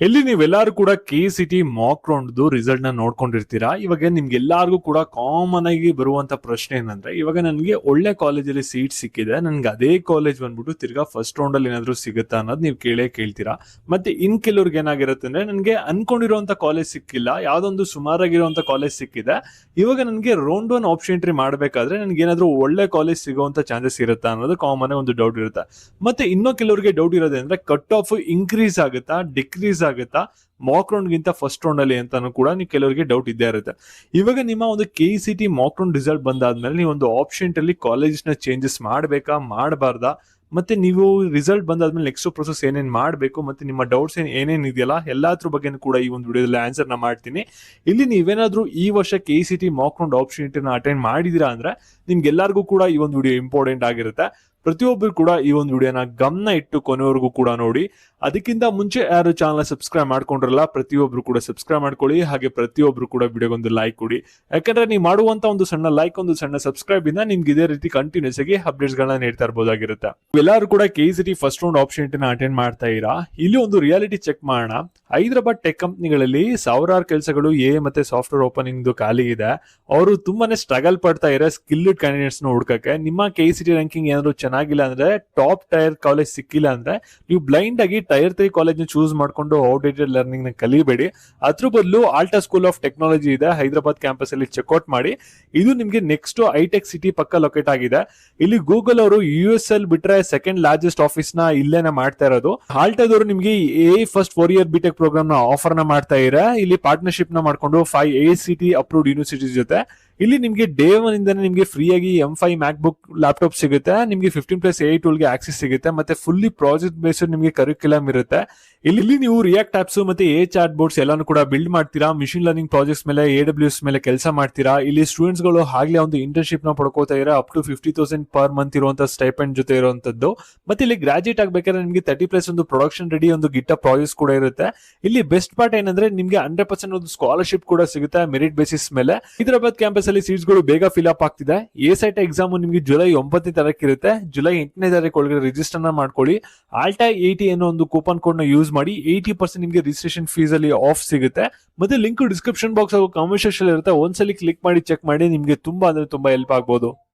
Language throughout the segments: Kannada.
ಎಲ್ಲಿ ನೀವೆಲ್ಲರೂ ಕೂಡ KCT ಮಾಕ್ ರೌಂಡ್ ರಿಸಲ್ಟ್ ನ ನೋಡ್ಕೊಂಡಿರ್ತೀರಾ. ಇವಾಗ ನಿಮ್ಗೆ ಎಲ್ಲಾರ್ಗೂ ಕೂಡ ಕಾಮನ್ ಆಗಿ ಬರುವಂತ ಪ್ರಶ್ನೆ ಏನಂದ್ರೆ, ಇವಾಗ ನನಗೆ ಒಳ್ಳೆ ಕಾಲೇಜಲ್ಲಿ ಸೀಟ್ ಸಿಕ್ಕಿದೆ, ನನ್ಗೆ ಅದೇ ಕಾಲೇಜ್ ಬಂದ್ಬಿಟ್ಟು ತಿರ್ಗಾ ಫಸ್ಟ್ ರೌಂಡ್ ಅಲ್ಲಿ ಏನಾದ್ರು ಸಿಗುತ್ತಾ ಅನ್ನೋದು ನೀವು ಕೇಳ್ತೀರಾ. ಮತ್ತೆ ಇನ್ ಕೆಲವ್ರಿಗೆ ಏನಾಗಿರುತ್ತೆ ಅಂದ್ರೆ, ನನ್ಗೆ ಅನ್ಕೊಂಡಿರುವಂತ ಕಾಲೇಜ್ ಸಿಕ್ಕಿಲ್ಲ, ಯಾವ್ದೊಂದು ಸುಮಾರಾಗಿರುವಂತ ಕಾಲೇಜ್ ಸಿಕ್ಕಿದೆ, ಇವಾಗ ನನ್ಗೆ ರೌಂಡ್ 1 ಆಪ್ಷನ್ ಎಂಟ್ರಿ ಮಾಡ್ಬೇಕಾದ್ರೆ ನನ್ಗೆ ಏನಾದ್ರು ಒಳ್ಳೆ ಕಾಲೇಜ್ ಸಿಗುವಂತ ಚಾನ್ಸಸ್ ಇರುತ್ತಾ ಅನ್ನೋದು ಕಾಮನ್ ಆಗಿ ಒಂದು ಡೌಟ್ ಇರುತ್ತೆ. ಮತ್ತೆ ಇನ್ನೂ ಕೆಲವರಿಗೆ ಡೌಟ್ ಇರೋದೇ ಅಂದ್ರೆ, ಕಟ್ ಆಫ್ ಇನ್ಕ್ರೀಸ್ ಆಗುತ್ತಾ ಡಿಕ್ರೀಸ್ ಆಗುತ್ತಾ ಮಾಕ್ ರೌಂಡ್ ಗಿಂತ ಫಸ್ಟ್ ರೌಂಡ್ ಅಲ್ಲಿ ಅಂತಾನು ಕೂಡ ನೀವು ಕೆಲವರಿಗೆ ಡೌಟ್ ಇದ್ದೇ ಇರುತ್ತೆ. ಇವಾಗ ನಿಮ್ಮ ಒಂದು KCT ಮಾಕ್ ರೌಂಡ್ ರಿಸಲ್ಟ್ ಬಂದಾದ್ಮೇಲೆ ನೀವು ಒಂದು ಆಪ್ಷನ್ ಅಲ್ಲಿ ಕಾಲೇಜ್ ನ ಚೇಂಜಸ್ ಮಾಡಬೇಕಾ ಮಾಡಬಾರ್ದಾ, ಮತ್ತೆ ನೀವು ರಿಸಲ್ಟ್ ಬಂದಾದ್ಮೇಲೆ ನೆಕ್ಸ್ಟ್ ಪ್ರೊಸೆಸ್ ಏನೇನ್ ಮಾಡಬೇಕು, ಮತ್ತೆ ನಿಮ್ಮ ಡೌಟ್ಸ್ ಏನೇನ್ ಇದೆಯಲ್ಲ ಎಲ್ಲಾದ್ರ ಬಗ್ಗೆ ಕೂಡ ಈ ಒಂದು ವಿಡಿಯೋದಲ್ಲಿ ಆನ್ಸರ್ ನ ಮಾಡ್ತೀನಿ. ಇಲ್ಲಿ ನೀವೇನಾದ್ರೂ ಈ ವರ್ಷ KCT Mach round option attend ಮಾಡಿದೀರಾ ಅಂದ್ರೆ ನಿಮ್ಗೆಲ್ಲರಿಗೂ ಕೂಡ ಈ ಒಂದು ವಿಡಿಯೋ ಇಂಪಾರ್ಟೆಂಟ್ ಆಗಿರುತ್ತೆ. ಪ್ರತಿಯೊಬ್ಬರು ಕೂಡ ಈ ಒಂದು ವಿಡಿಯೋನ ಗಮನ ಇಟ್ಟು ಕೊನೆವರೆಗೂ ಕೂಡ ನೋಡಿ. ಅದಕ್ಕಿಂತ ಮುಂಚೆ ಯಾರು ಚಾನಲ್ ಸಬ್ಸ್ಕ್ರೈಬ್ ಮಾಡ್ಕೊಂಡ್ರಲ್ಲ, ಪ್ರತಿಯೊಬ್ರು ಕೂಡ ಸಬ್ಸ್ಕ್ರೈಬ್ ಮಾಡ್ಕೊಳ್ಳಿ. ಹಾಗೆ ಪ್ರತಿಯೊಬ್ರು ಕೂಡ ವಿಡಿಯೋಗೊಂದು ಲೈಕ್ ಕೊಡಿ. ಯಾಕಂದ್ರೆ ನೀವು ಮಾಡುವಂತ ಒಂದು ಸಣ್ಣ ಲೈಕ್, ಒಂದು ಸಣ್ಣ ಸಬ್ಸ್ಕ್ರೈಬ್ ಇಂದ ನಿಮ್ಗೆ ಇದೇ ರೀತಿ ಕಂಟಿನ್ಯೂಸ್ ಆಗಿ ಅಪ್ಡೇಟ್ಸ್ ಗಳನ್ನ ನೀಡ್ತಾ ಇರಬಹುದಾಗಿರುತ್ತೆ. ಎಲ್ಲರೂ ಕೂಡ KCT first round option attend ಮಾಡ್ತಾ ಇರಾ. ಇಲ್ಲಿ ಒಂದು ರಿಯಾಲಿಟಿ ಚೆಕ್ ಮಾಡೋಣ. ಹೈದರಾಬಾದ್ ಟೆಕ್ ಕಂಪ್ನಿಗಳಲ್ಲಿ ಸಾವಿರಾರು ಕೆಲಸಗಳು ಮತ್ತೆ ಸಾಫ್ಟ್ವೇರ್ ಓಪನಿಂಗ್ ಖಾಲಿ ಇದೆ. ಅವರು ತುಂಬಾನೇ ಸ್ಟ್ರಗಲ್ ಪಡ್ತಾ ಇರೋ ಸ್ಕಿಲ್ಡ್ ಕ್ಯಾಂಡಿಡೇಟ್ಸ್ ನ ಹುಡ್ಕಕ್ಕೆ. ನಿಮ್ಮ KCT ರ್ಯಾಂಕಿಂಗ್ ಏನಾದ್ರು ಚೆನ್ನಾಗಿಲ್ಲ ಅಂದ್ರೆ, ಟಾಪ್ ಟೈರ್ ಕಾಲೇಜ್ ಸಿಕ್ಕಿಲ್ಲ ಅಂದ್ರೆ, ನೀವು ಬ್ಲೈಂಡ್ ಆಗಿ ಟೈರ್ 3 ಕಾಲೇಜ್ ನ ಚೂಸ್ ಮಾಡ್ಕೊಂಡು ಔಟ್ಡೇಟೆಡ್ ಲರ್ನಿಂಗ್ ನ ಕಲಿಬೇಡಿ. ಅದ್ರ ಬದಲು ಆಲ್ಟಾ ಸ್ಕೂಲ್ ಆಫ್ ಟೆಕ್ನಾಲಜಿ ಇದೆ ಹೈದರಾಬಾದ್ ಕ್ಯಾಂಪಸ್ ಅಲ್ಲಿ ಚೆಕ್ಔಟ್ ಮಾಡಿ. ಇದು ನಿಮ್ಗೆ ನೆಕ್ಸ್ಟ್ ಹೈಟೆಕ್ ಸಿಟಿ ಪಕ್ಕ ಲೊಕೇಟ್ ಆಗಿದೆ. ಇಲ್ಲಿ ಗೂಗಲ್ ಅವರು USL ಬಿಟ್ರೆ ಸೆಕೆಂಡ್ ಲಾರ್ಜೆಸ್ಟ್ ಆಫೀಸ್ ನ ಇಲ್ಲೇನೆ ಮಾಡ್ತಾ ಇರೋದು. ಆಲ್ಟಾದವರು ನಿಮ್ಗೆ ಫಸ್ಟ್ 4 ಇಯರ್ ಬಿಟೆಕ್ ಪ್ರೋಗ್ರಾಮ್ ನ ಆಫರ್ ನ ಮಾಡ್ತಾ ಇರ. ಇಲ್ಲಿ ಪಾರ್ಟ್ನರ್ಶಿಪ್ ನ ಮಾಡ್ಕೊಂಡು 5 ACT ಅಪ್ರೂವ್ಡ್ ಯೂನಿವರ್ಸಿಟಿ ಜೊತೆ ಇಲ್ಲಿ ನಿಮ್ಗೆ ಡೇ 1 ಇಂದಾನೆ ನಿಮ್ಗೆ ಫ್ರೀ ಆಗಿ M5 ಮ್ಯಾಕ್ಬುಕ್ ಲ್ಯಾಪ್ಟಾಪ್ ಸಿಗುತ್ತೆ. ನಿಮ್ಗೆ 15+AI ಟೂಲ್ ಗೆ ಆಕ್ಸೆಸ್ ಸಿಗುತ್ತೆ. ಮತ್ತೆ ಫುಲ್ಲಿ ಪ್ರಾಜೆಕ್ಟ್ ಬೇಸ್ಡ್ ನಿಮ್ಗೆ ಕರಿಕ್ಯುಲಮ್ ಇರುತ್ತೆ. ಇಲ್ಲಿ ನೀವು ರಿಯಾಕ್ಟ್ ಆಪ್ಸ್ ಮತ್ತೆ ಚಾಟ್ ಬೋರ್ಡ್ಸ್ ಎಲ್ಲಾನು ಕೂಡ ಬಿಲ್ಡ್ ಮಾಡ್ತೀರಾ. ಮಿಷಿನ್ ಲರ್ನಿಂಗ್ ಪ್ರಾಜೆಕ್ಟ್ಸ್ ಮೇಲೆ AWS ಮೇಲೆ ಕೆಲಸ ಮಾಡ್ತೀರಾ. ಇಲ್ಲಿ ಸ್ಟೂಡೆಂಟ್ಸ್ ಗಳು ಆಗ್ಲೇ ಒಂದು ಇಂಟರ್ನ್ಶಿಪ್ ನ ಪಡ್ಕೋತಾ ಇರ. ಅಪ್ ಟು 50,000 ಪರ್ ಮಂತ್ ಇರುವಂತ ಸ್ಟೈಪೆಂಡ್ ಜೊತೆ ಇರುವಂತದ್ದು. ಮತ್ತೆ ಇಲ್ಲಿ ಗ್ರಾಜುಯೇಟ್ ಆಗ್ಬೇಕಾದ್ರೆ ನಿಮ್ಗೆ 30+ ಒಂದು ಪ್ರೊಡಕ್ಷನ್ ರೆಡಿ ಒಂದು ಗಿಟ್ ಪ್ರಾಜೆಕ್ಟ್ಸ್ ಕೂಡ ಇರುತ್ತೆ. ಇಲ್ಲಿ ಬೆಸ್ಟ್ ಪಾರ್ಟ್ ಏನಂದ್ರೆ, ನಿಮ್ಗೆ 100% ಒಂದು ಸ್ಕಾಲರ್ಶಿಪ್ ಕೂಡ ಸಿಗುತ್ತೆ ಮೆರಿಟ್ ಬೇಸಿಸ್ ಮೇಲೆ. ಹೈದರಾಬಾದ್ ಕ್ಯಾಂಪಸ್ ಅಲ್ಲಿ ಸೀಟ್ಸ್ ಗಳು ಬೇಗ ಫಿಲ್ ಅಪ್ ಆಗ್ತಿದೆ. ಎಸೆಟ್ ಎಕ್ಸಾಮ್ ನಿಮ್ಗೆ ಜುಲೈ 9ನೇ ತಾರೀಕು ಇರುತ್ತೆ. ಜುಲೈ 8ನೇ ತಾರೀಕು ಒಳಗಡೆ ರಿಜಿಸ್ಟರ್ ನ ಮಾಡ್ಕೊಳ್ಳಿ. ಆಲ್ಟಾ 80 ಅನ್ನೋ ಒಂದು ಕೂಪನ್ ಕೋಡ್ ನ ಯೂಸ್ ಮಾಡಿ 80% ನಿಮ್ಗೆ ರಿಜಿಸ್ಟ್ರೇಷನ್ ಫೀಸ್ ಅಲ್ಲಿ ಆಫ್ ಸಿಗುತ್ತೆ. ಮತ್ತೆ ಲಿಂಕ್ ಡಿಸ್ಕ್ರಿಪ್ಷನ್ ಬಾಕ್ಸ್ ಹಾಗೂ ಕಾಮೆಂಟ್ ಸೆಕ್ಷನ್ ಇರುತ್ತೆ. ಒಂದ್ಸಲಿ ಕ್ಲಿಕ್ ಮಾಡಿ ಚೆಕ್ ಮಾಡಿ, ನಿಮ್ಗೆ ತುಂಬಾ ಅಂದ್ರೆ ತುಂಬಾ ಹೆಲ್ಪ್ ಆಗ್ಬಹುದು.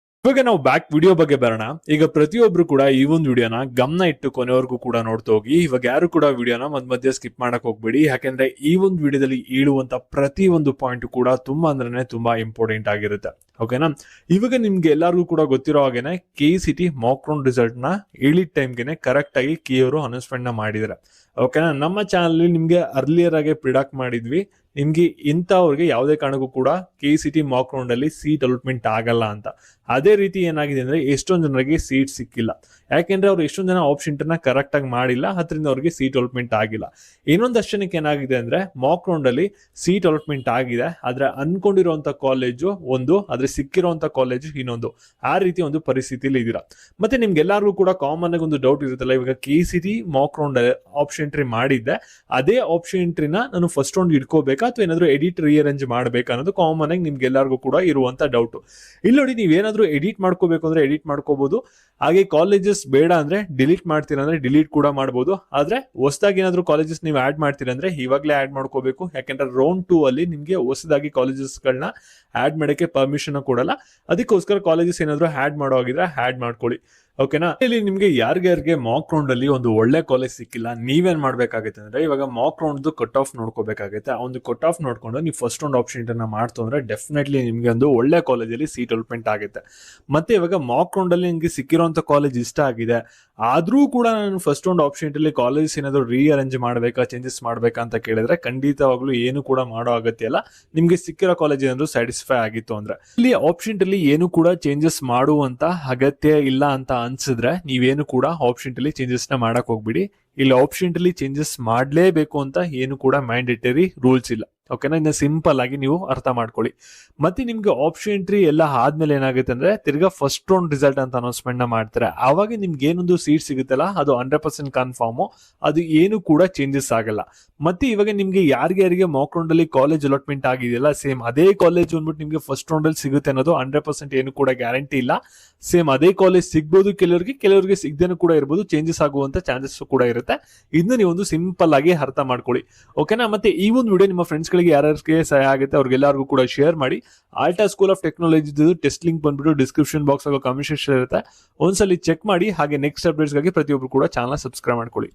ಇವಾಗ ನಾವು ಬ್ಯಾಕ್ ವಿಡಿಯೋ ಬಗ್ಗೆ ಬರೋಣ. ಈಗ ಪ್ರತಿಯೊಬ್ರು ಕೂಡ ಈ ಒಂದು ವಿಡಿಯೋನ ಗಮನ ಇಟ್ಟು ಕೊನೆವರೆಗೂ ಕೂಡ ನೋಡ್ತಾ ಹೋಗಿ. ಇವಾಗ ಯಾರು ಕೂಡ ವಿಡಿಯೋನ ಮಧ್ಯ ಸ್ಕಿಪ್ ಮಾಡಕ್ ಹೋಗ್ಬೇಡಿ. ಯಾಕಂದ್ರೆ ಈ ಒಂದು ವಿಡಿಯೋದಲ್ಲಿ ಹೇಳುವಂತ ಪ್ರತಿ ಒಂದು ಪಾಯಿಂಟ್ ಕೂಡ ತುಂಬಾ ಅಂದ್ರೆ ತುಂಬಾ ಇಂಪಾರ್ಟೆಂಟ್ ಆಗಿರುತ್ತೆ. ಓಕೆನಾ? ಇವಾಗ ನಿಮ್ಗೆ ಎಲ್ಲರಿಗೂ ಕೂಡ ಗೊತ್ತಿರೋ ಹಾಗೇನೆ KCT ಮಾಕ್ ರೌಂಡ್ ರಿಸಲ್ಟ್ ನ ಹೇಳಿದ ಟೈಮ್ಗೆ ಕರೆಕ್ಟ್ ಆಗಿ ಕೀ ಅವರು ಅನೌನ್ಸ್ಮೆಂಟ್ ನ ಮಾಡಿದ್ರೆ. ಓಕೆನಾ? ನಮ್ಮ ಚಾನಲ್ ನಿಮ್ಗೆ ಅರ್ಲಿಯರ್ ಆಗಿ ಪ್ರಿಡಕ್ಟ್ ಮಾಡಿದ್ವಿ, ನಿಮ್ಗೆ ಇಂಥವ್ರಿಗೆ ಯಾವುದೇ ಕಾರಣಕ್ಕೂ ಕೂಡ KCT ಮಾಕ್ ರೌಂಡ್ ಅಲ್ಲಿ ಸೀಟ್ ಅಲಾಟ್ಮೆಂಟ್ ಆಗಲ್ಲ ಅಂತ. ಅದೇ ರೀತಿ ಏನಾಗಿದೆ ಅಂದ್ರೆ, ಎಷ್ಟೊಂದು ಜನರಿಗೆ ಸೀಟ್ ಸಿಕ್ಕಿಲ್ಲ. ಯಾಕೆಂದ್ರೆ ಅವ್ರು ಎಷ್ಟೊಂದು ಜನ ಆಪ್ಷನ್ ನ ಕರೆಕ್ಟ್ ಆಗಿ ಮಾಡಿಲ್ಲ, ಅದರಿಂದ ಅವ್ರಿಗೆ ಸೀಟ್ ಅಲಾಟ್ಮೆಂಟ್ ಆಗಿಲ್ಲ. ಇನ್ನೊಂದಷ್ಟು ಜನಕ್ಕೆ ಏನಾಗಿದೆ ಅಂದ್ರೆ, ಮಾಕ್ ರೌಂಡ್ ಅಲ್ಲಿ ಸೀಟ್ ಅಲಾಟ್ಮೆಂಟ್ ಆಗಿದೆ, ಆದ್ರೆ ಅನ್ಕೊಂಡಿರುವಂತ ಕಾಲೇಜು ಒಂದು, ಆದ್ರೆ ಸಿಕ್ಕಿರುವಂತ ಕಾಲೇಜು ಇನ್ನೊಂದು. ಆ ರೀತಿ ಒಂದು ಪರಿಸ್ಥಿತಿಯಲ್ಲಿ ಇದೀರಾ. ಮತ್ತೆ ನಿಮ್ಗೆಲ್ಲರಿಗೂ ಕೂಡ ಕಾಮನ್ ಆಗಿ ಒಂದು ಡೌಟ್ ಇರುತ್ತಲ್ಲ, ಇವಾಗ KCT Mach round option entry ಮಾಡಿದ್ದೆ, ಅದೇ ಆಪ್ಷನ್ ಎಂಟ್ರಿನ ನಾನು ಫಸ್ಟ್ ರೌಂಡ್ ಇಟ್ಕೋಬೇಕಾ ಅಥವಾ ಏನಾದ್ರು ಎಡಿಟ್ ರಿಅರೇಂಜ್ ಮಾಡ್ಬೇಕಾ ಅನ್ನೋದು ಕಾಮನ್ ಆಗಿ ನಿಮ್ಗೆಲ್ಲರಿಗೂ ಕೂಡ ಇರುವಂತ ಡೌಟ್. ಇಲ್ಲಿ ನೋಡಿ, ನೀವೇನಾದ್ರೂ ಎಡಿಟ್ ಮಾಡ್ಕೋಬೇಕು ಅಂದ್ರೆ ಎಡಿಟ್ ಮಾಡ್ಕೋಬಹುದು. ಹಾಗೆ ಕಾಲೇಜಸ್ ಬೇಡ ಅಂದ್ರೆ ಡಿಲೀಟ್ ಮಾಡ್ತೀರಾ ಅಂದ್ರೆ ಡಿಲೀಟ್ ಕೂಡ ಮಾಡಬಹುದು. ಆದ್ರೆ ಹೊಸದಾಗಿ ಏನಾದ್ರು ಕಾಲೇಜಸ್ ನೀವು ಆಡ್ ಮಾಡ್ತೀರಾ ಅಂದ್ರೆ ಇವಾಗಲೇ ಆಡ್ ಮಾಡ್ಕೋಬೇಕು. ಯಾಕಂದ್ರೆ ರೌಂಡ್ 2 ಅಲ್ಲಿ ನಿಮ್ಗೆ ಹೊಸದಾಗಿ ಕಾಲೇಜಸ್ ಗಳನ್ನ ಆಡ್ ಮಾಡಕ್ಕೆ ಪರ್ಮಿಷನ್ ಕೊಡಲ್ಲ. ಅದಕ್ಕೋಸ್ಕರ ಕಾಲೇಜಸ್ ಏನಾದ್ರು ಆಡ್ ಮಾಡೋ ಹಾಗಿದ್ರೆ ಆಡ್ ಮಾಡ್ಕೊಳ್ಳಿ. ಓಕೆನಾ? ಇಲ್ಲಿ ನಿಮ್ಗೆ ಯಾರ್ಯಾರಿಗೆ ಮಾಕ್ ರೌಂಡ್ ಅಲ್ಲಿ ಒಂದು ಒಳ್ಳೆ ಕಾಲೇಜ್ ಸಿಕ್ಕಿಲ್ಲ, ನೀವೇನ್ ಮಾಡ್ಬೇಕಾಗುತ್ತೆ ಅಂದ್ರೆ, ಇವಾಗ ಮಾಕ್ ರೌಂಡ್ ಕಟ್ ಆಫ್ ನೋಡ್ಕೋಬೇಕಾಗುತ್ತೆ. ಆ ಒಂದು ಕಟ್ ಆಫ್ ನೋಡ್ಕೊಂಡು ನೀವು ಫಸ್ಟ್ ರೌಂಡ್ ಆಪ್ಷನ್ ಅನ್ನ ಮಾಡ್ತು ಅಂದ್ರೆ ಡೆಫಿನೆಟ್ಲಿ ನಿಮ್ಗೆ ಒಂದು ಒಳ್ಳೆ ಕಾಲೇಜಲ್ಲಿ ಸೀಟ್ ಅಲಾಟ್ಮೆಂಟ್ ಆಗುತ್ತೆ. ಮತ್ತೆ ಇವಾಗ ಮಾಕ್ ರೌಂಡ್ ಅಲ್ಲಿ ನಿಮ್ಗೆ ಸಿಕ್ಕಿರುವಂತ ಕಾಲೇಜ್ ಇಷ್ಟ ಆಗಿದೆ, ಆದ್ರೂ ಕೂಡ ನಾನು ಫಸ್ಟ್ ರೌಂಡ್ ಆಪ್ಷನ್ ಅಲ್ಲಿ ಕಾಲೇಜ್ ಏನಾದ್ರು ರೀಅರೇಂಜ್ ಮಾಡ್ಬೇಕಾ, ಚೇಂಜಸ್ ಮಾಡ್ಬೇಕಾ ಅಂತ ಕೇಳಿದ್ರೆ ಖಂಡಿತವಾಗ್ಲೂ ಏನು ಕೂಡ ಮಾಡೋ ಅಗತ್ಯ ಇಲ್ಲ. ನಿಮ್ಗೆ ಸಿಕ್ಕಿರೋ ಕಾಲೇಜ್ ಏನಾದ್ರು ಸ್ಯಾಟಿಸ್ಫೈ ಆಗಿತ್ತು ಅಂದ್ರೆ ಇಲ್ಲಿ ಆಪ್ಷನ್ ಅಲ್ಲಿ ಏನು ಕೂಡ ಚೇಂಜಸ್ ಮಾಡುವಂತ ಅಗತ್ಯ ಇಲ್ಲ ಅಂತ ಅನ್ಸಿದ್ರೆ ನೀವೇನು ಕೂಡ ಆಪ್ಷನ್ ಅಲ್ಲಿ ಚೇಂಜಸ್ ನ ಮಾಡಕ್ ಹೋಗ್ಬಿಡಿ. ಇಲ್ಲಿ ಆಪ್ಷನ್ ಅಲ್ಲಿ ಚೇಂಜಸ್ ಮಾಡ್ಲೇಬೇಕು ಅಂತ ಏನು ಕೂಡ ಮ್ಯಾಂಡೇಟರಿ ರೂಲ್ಸ್ ಇಲ್ಲ. ಓಕೆನಾ. ಇನ್ನು ಸಿಂಪಲ್ ಆಗಿ ನೀವು ಅರ್ಥ ಮಾಡ್ಕೊಳ್ಳಿ. ಮತ್ತೆ ನಿಮ್ಗೆ ಆಪ್ಷನ್ ಎಂಟ್ರಿ ಎಲ್ಲ ಆದ್ಮೇಲೆ ಏನಾಗುತ್ತೆ ಅಂದ್ರೆ ತಿರ್ಗಾ ಫಸ್ಟ್ ರೌಂಡ್ ರಿಸಲ್ಟ್ ಅಂತ ಅನೌನ್ಸ್ಮೆಂಟ್ ನ ಮಾಡ್ತಾರೆ. ಅವಾಗ ನಿಮ್ಗೆ ಏನೊಂದು ಸೀಟ್ ಸಿಗುತ್ತಲ್ಲ ಅದು 100% ಕನ್ಫರ್ಮ್, ಅದು ಏನು ಕೂಡ ಚೇಂಜಸ್ ಆಗಲ್ಲ. ಮತ್ತೆ ಇವಾಗ ನಿಮ್ಗೆ ಯಾರಿಗೆ ಮಾಕ್ ರೌಂಡ್ ಅಲ್ಲಿ ಕಾಲೇಜ್ ಅಲಾಟ್ಮೆಂಟ್ ಆಗಿದೆಯಲ್ಲ, ಸೇಮ್ ಅದೇ ಕಾಲೇಜ್ ಅಂದ್ಬಿಟ್ಟು ನಿಮ್ಗೆ ಫಸ್ಟ್ ರೌಂಡ್ ಅಲ್ಲಿ ಸಿಗುತ್ತೆ ಅನ್ನೋದು 100% ಏನು ಕೂಡ ಗ್ಯಾರಂಟಿ ಇಲ್ಲ. ಸೇಮ್ ಅದೇ ಕಾಲೇಜ್ ಸಿಗ್ಬೋದು ಕೆಲವರಿಗೆ ಸಿಗದೇನೂ ಕೂಡ ಇರ್ಬೋದು, ಚೇಂಜಸ್ ಆಗುವಂತ ಚಾನ್ಸಸ್ ಕೂಡ ಇರುತ್ತೆ. ಇದನ್ನ ನೀವೊಂದು ಸಿಂಪಲ್ ಆಗಿ ಅರ್ಥ ಮಾಡ್ಕೊಳ್ಳಿ, ಓಕೆನಾ. ಮತ್ತೆ ಈ ಒಂದು ವಿಡಿಯೋ ನಿಮ್ಮ ಫ್ರೆಂಡ್ಸ್ ಗಳಿಗೆ ಯಾರ್ಯಾರಿಗೆ ಸಹಾಯ ಆಗುತ್ತೆ ಅವ್ರಿಗೆಲ್ಲರಿಗೂ ಕೂಡ ಶೇರ್ ಮಾಡಿ. Alta school of technology test link ಬಂದ್ಬಿಟ್ಟು ಡಿಸ್ಕ್ರಿಪ್ಷನ್ ಬಾಕ್ಸ್ ಆಗೋ ಕಮೆಂಟ್ ಸೆಕ್ಷನ್ ಇರುತ್ತೆ, ಒಂದ್ಸಲಿ ಚೆಕ್ ಮಾಡಿ. ಹಾಗೆ ನೆಕ್ಸ್ಟ್ ಅಪ್ಡೇಟ್ಸ್ ಗಾಗಿ ಪ್ರತಿಯೊಬ್ರು ಕೂಡ ಚಾನಲ್ ಸಬ್ಸ್ಕ್ರೈಬ್ ಮಾಡ್ಕೊಳ್ಳಿ.